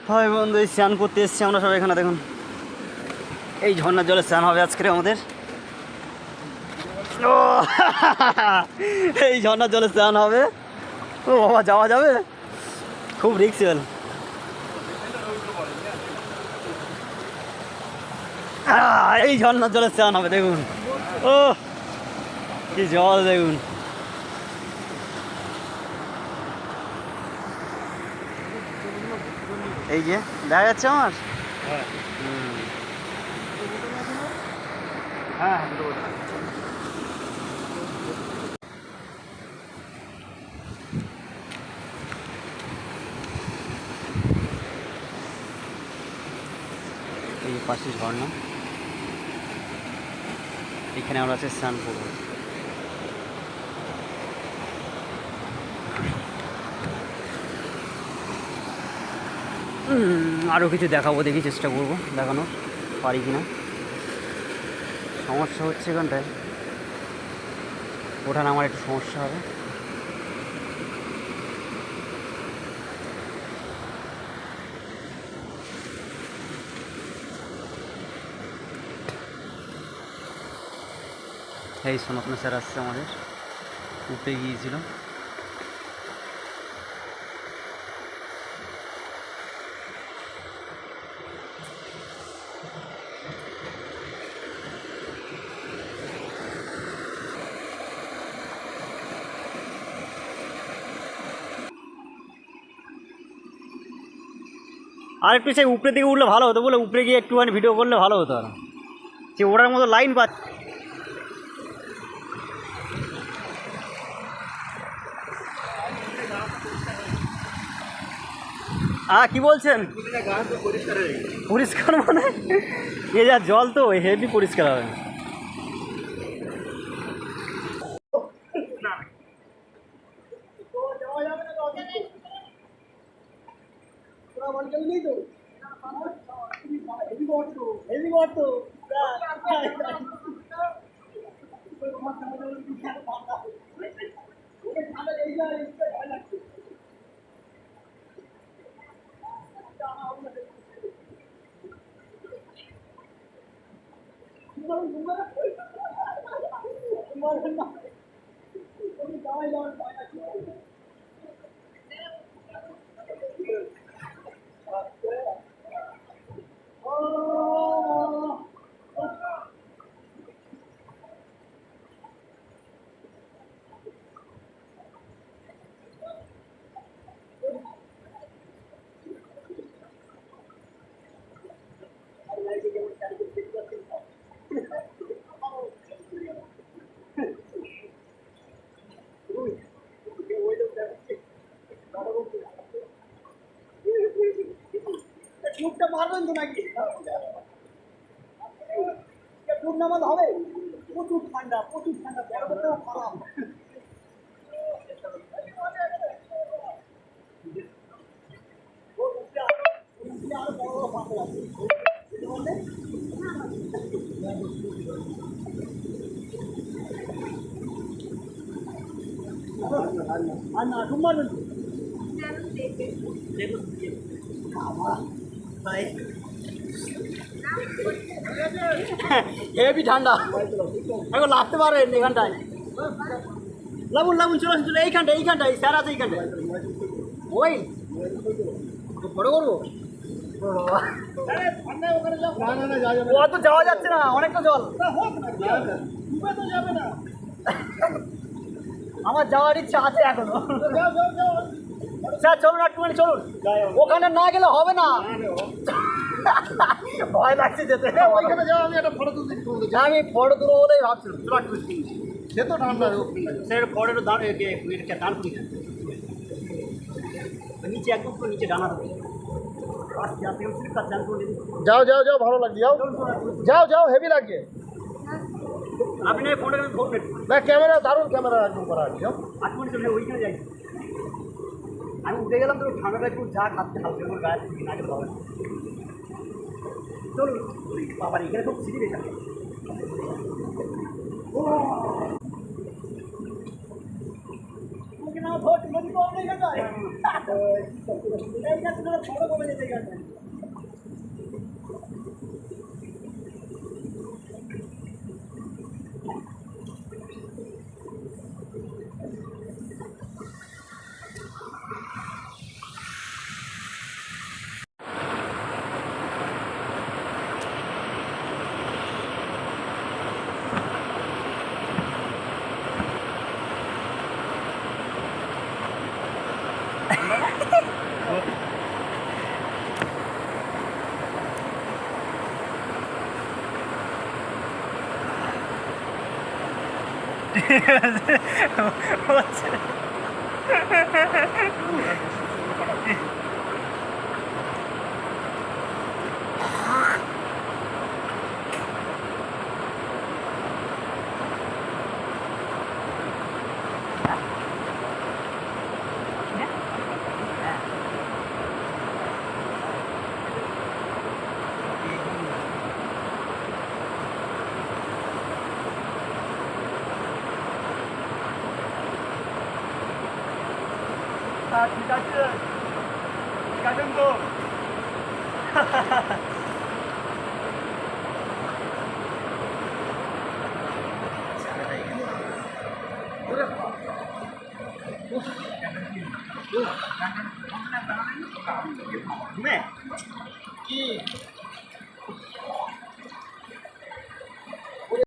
হয় বন্ধু, এই স্নান করতে এসেছি আমরা সবাই। এখানে দেখুন, এই ঝর্ণার জলে স্নান হবে আজকে আমাদের। ও এই ঝর্ণার জলে স্নান হবে। ও বাবা, যাওয়া যাবে? খুব রিস্কেবল। এই ঝর্ণার জলে স্নান হবে দেখুন। ও কি জল দেখুন। এই যে দেখা যাচ্ছে আমার। হ্যাঁ এই পাশে ঝর্ণা, এখানে আমরা আছে স্নান করবো। আরও কিছু দেখাবো, দেখি চেষ্টা করবো দেখানোর পারি কিনা। সমস্যা হচ্ছে এখানটায় ওঠান, আমার একটু সমস্যা হবে। এই সনাতন স্যার আসছে আমাদের, উপরে গিয়েছিল। আর একটু সেই উপরে দিকে উঠলে ভালো হতো, বলে উপরে গিয়ে একটুখানি ভিডিও করলে ভালো হতো। আর সে ওটার মতো লাইন পাচ্ছে। কি বলছেন? পরিষ্কার মানে এ যা জল তো হেভি পরিষ্কার হবে। টুকটা মারবেন তো নাকি? টুক নামাতে হবে। প্রচুর ঠান্ডা, প্রচুর ঠান্ডা, বরফটাও খারাপ। আর না টুক মারবেন তো। হেভি ঠান্ডা, এখন লাগতে পারেন এখানটায়। লাগুন লাগুন, চলে আসুন, চলে এইখানটায় স্যার আছে এইখানটায়। ওই ফটো করবো। অত যাওয়া যাচ্ছে না, অনেকটা জল। আমার যাওয়ার ইচ্ছা আছে এখনো। স্যার চলুন একটুখানি, চলুন। ওখানে না গেলে হবে না, ভয় লাগছে যেতে। ওইখানে যাও, আমি একটা ফটো তুলতে। আমি ফটো তুলবো বলেই ভাবছিলাম। সে তো ঠান্ডা, স্যার ফটোটা দাঁড় টান করি নিচে, একদম পুরো নিচে ডানা দেবে। যাও যাও যাও, ভালো লাগছে, যাও যাও যাও, হেভি লাগছে। আপনি ফোনটা ধরবেন না, ক্যামেরা দারুণ, ক্যামেরা একদম করা আছে। 8 মিনিট চলে ওইখানে যাই। আমি উঠে গেলাম তো, ঠান্ডাটা একটু যা খাচ্ছে হালকা করে গায়ে আগে হবে। চলুন বাবার, এখানে খুব সিঁড়ি বেশি। ও ঠিক আছে, ঠিক আছেন তো? কি